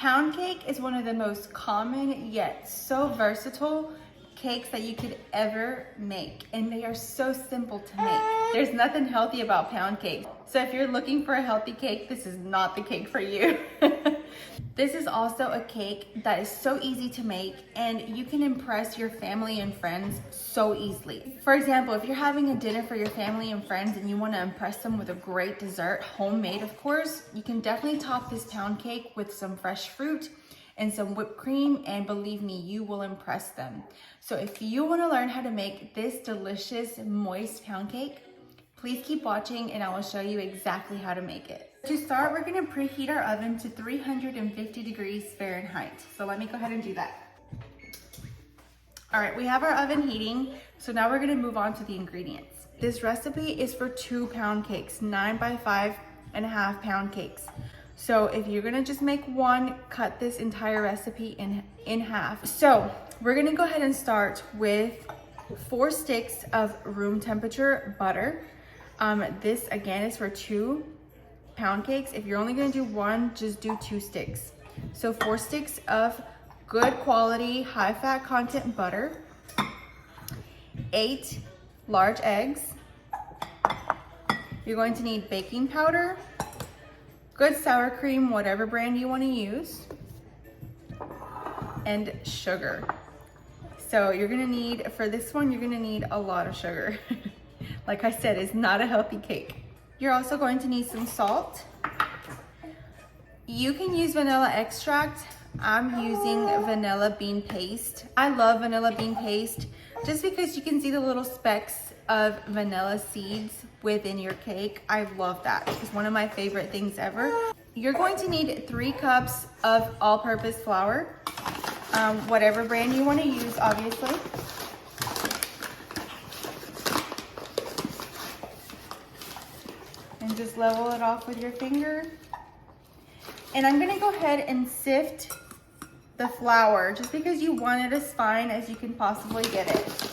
Pound cake is one of the most common yet so versatile cakes that you could ever make, and they are so simple to make. There's nothing healthy about pound cake. So if you're looking for a healthy cake, this is not the cake for you. This is also a cake that is so easy to make, and you can impress your family and friends so easily. For example, if you're having a dinner for your family and friends and you want to impress them with a great dessert, homemade of course, you can definitely top this pound cake with some fresh fruit and some whipped cream, and believe me, you will impress them. So if you want to learn how to make this delicious moist pound cake, please keep watching and I will show you exactly how to make it. To start, we're going to preheat our oven to 350 degrees Fahrenheit. So let me go ahead and do that. All right, we have our oven heating, so now we're going to move on to the ingredients. This recipe is for 2 pound cakes, 9 by 5.5 pound cakes. So if you're gonna just make one, cut this entire recipe in half. So we're gonna go ahead and start with 4 sticks of room temperature butter. This again is for 2 pound cakes. If you're only gonna do one, just do 2 sticks. So 4 sticks of good quality, high fat content butter, 8 large eggs. You're going to need baking powder, good sour cream, whatever brand you want to use, and sugar. So you're gonna need, for this one, you're gonna need a lot of sugar. Like I said, it's not a healthy cake. You're also going to need some salt. You can use vanilla extract. I'm using vanilla bean paste. I love vanilla bean paste just because you can see the little specks of vanilla seeds within your cake. I love that. It's one of my favorite things ever. You're going to need 3 cups of all-purpose flour, whatever brand you want to use, obviously. And just level it off with your finger. And I'm gonna go ahead and sift the flour just because you want it as fine as you can possibly get it.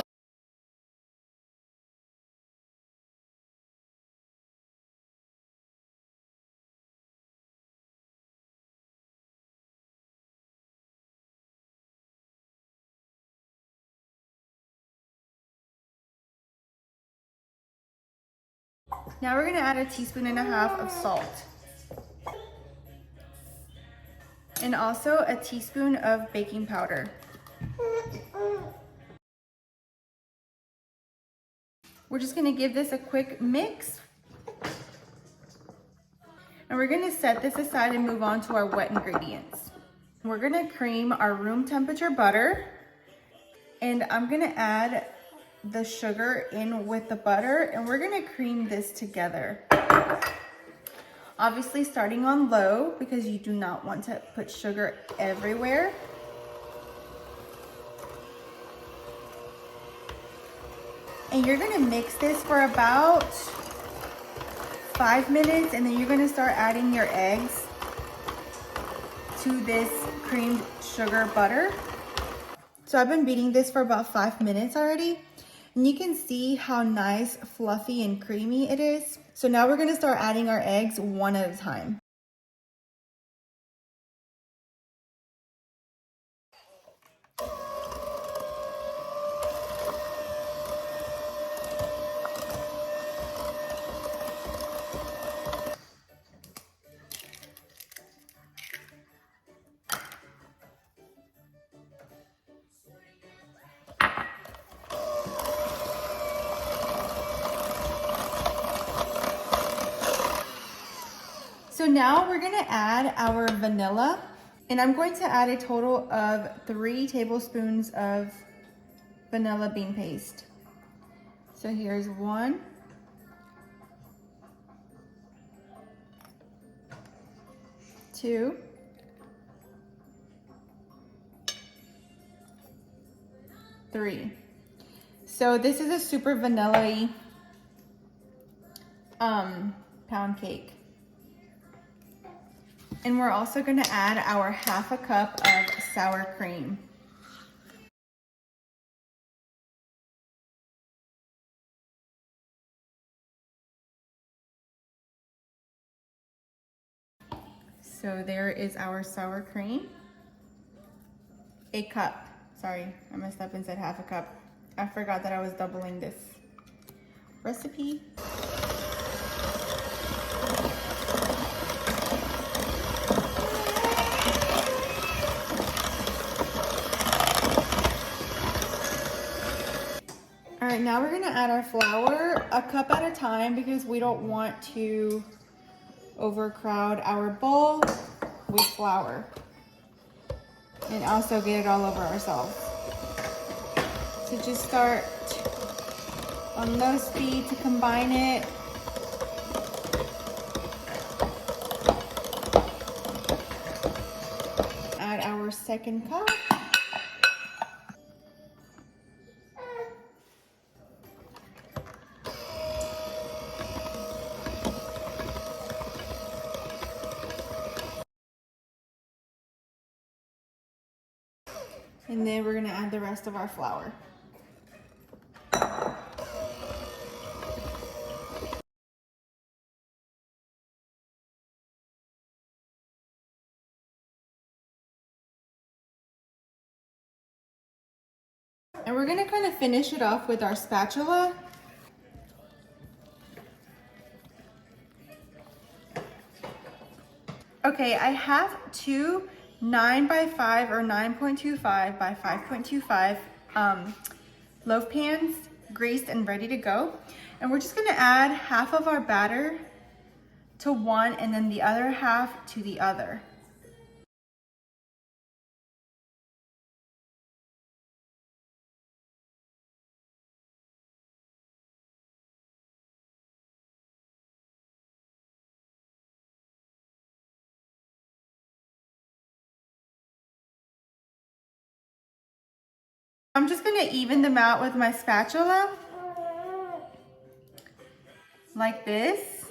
Now we're gonna add 1.5 teaspoons of salt. And also 1 teaspoon of baking powder. We're just gonna give this a quick mix. And we're gonna set this aside and move on to our wet ingredients. We're gonna cream our room temperature butter, and I'm gonna add the sugar in with the butter, and we're gonna cream this together. Obviously starting on low because you do not want to put sugar everywhere. And you're gonna mix this for about 5 minutes, and then you're gonna start adding your eggs to this creamed sugar butter. So I've been beating this for about 5 minutes already, and you can see how nice, fluffy, and creamy it is. So now we're gonna start adding our eggs one at a time. So now we're gonna add our vanilla, and I'm going to add a total of 3 tablespoons of vanilla bean paste. So here's 1, 2, 3. So this is a super vanilla-y pound cake. And we're also gonna add our 1/2 cup of sour cream. So there is our sour cream. A cup. Sorry, I messed up and said half a cup. I forgot that I was doubling this recipe. All right, now we're gonna add our flour a cup at a time because we don't want to overcrowd our bowl with flour and also get it all over ourselves. So just start on low speed to combine it. Add our second cup. And then we're gonna add the rest of our flour. And we're gonna kind of finish it off with our spatula. Okay, I have two 9 by 5 or 9.25 by 5.25 loaf pans greased and ready to go. And we're just gonna add half of our batter to one and then the other half to the other. I'm just gonna even them out with my spatula, like this.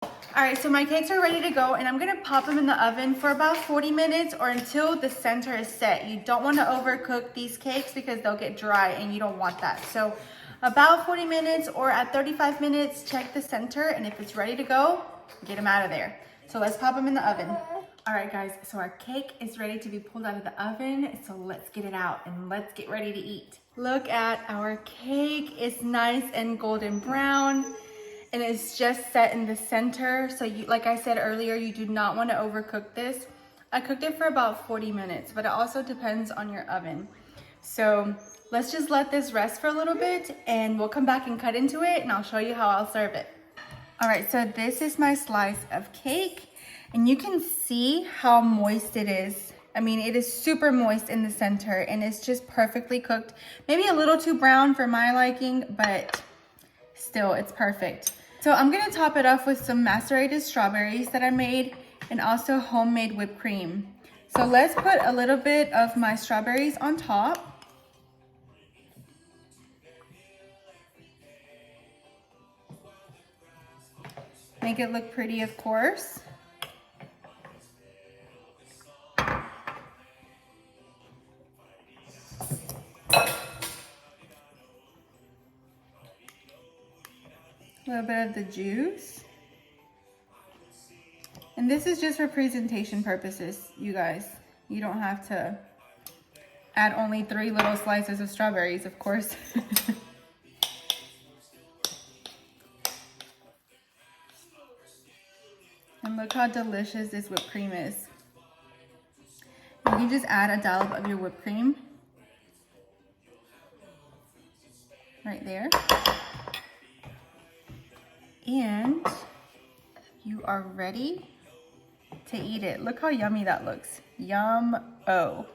All right, so my cakes are ready to go and I'm gonna pop them in the oven for about 40 minutes or until the center is set. You don't wanna overcook these cakes because they'll get dry and you don't want that. So about 40 minutes or at 35 minutes, check the center, and if it's ready to go, get them out of there. So let's pop them in the oven. All right guys, so our cake is ready to be pulled out of the oven. So let's get it out and let's get ready to eat. Look at our cake. It's nice and golden brown and it's just set in the center. So you, like I said earlier, you do not want to overcook this. I cooked it for about 40 minutes, but it also depends on your oven. So let's just let this rest for a little bit and we'll come back and cut into it and I'll show you how I'll serve it. All right, so this is my slice of cake and you can see how moist it is. I mean, it is super moist in the center and it's just perfectly cooked. Maybe a little too brown for my liking, but still it's perfect. So I'm gonna top it off with some macerated strawberries that I made and also homemade whipped cream. So let's put a little bit of my strawberries on top. Make it look pretty, of course. A little bit of the juice. And this is just for presentation purposes, you guys. You don't have to add only 3 little slices of strawberries, of course. And look how delicious this whipped cream is. You can just add a dollop of your whipped cream right there. And you are ready to eat it. Look how yummy that looks. Yum-o.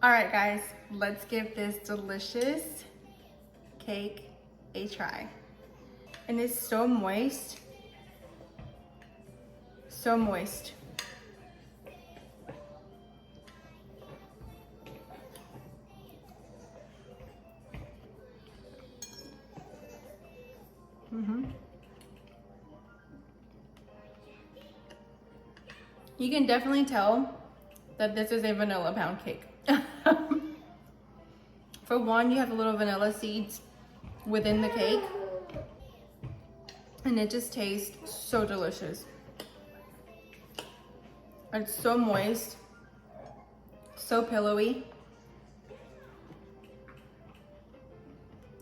All right, guys, let's give this delicious cake a try. And it's so moist. So moist. You can definitely tell that this is a vanilla pound cake. For one, you have a little vanilla seeds within the cake. and it just tastes so delicious. It's so moist, so pillowy.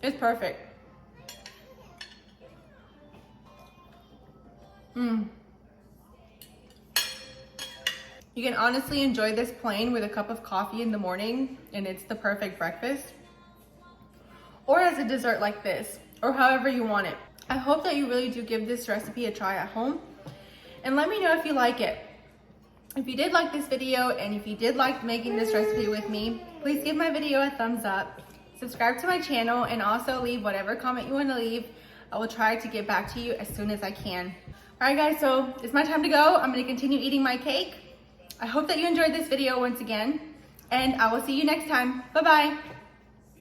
It's perfect. You can honestly enjoy this plain with a cup of coffee in the morning, and it's the perfect breakfast. Or as a dessert like this, or however you want it. I hope that you really do give this recipe a try at home, and let me know if you like it. If you did like this video, and if you did like making this recipe with me, please give my video a thumbs up, subscribe to my channel, and also leave whatever comment you want to leave. I will try to get back to you as soon as I can. All right guys, so it's my time to go. I'm gonna continue eating my cake. I hope that you enjoyed this video once again, and I will see you next time. Bye-bye.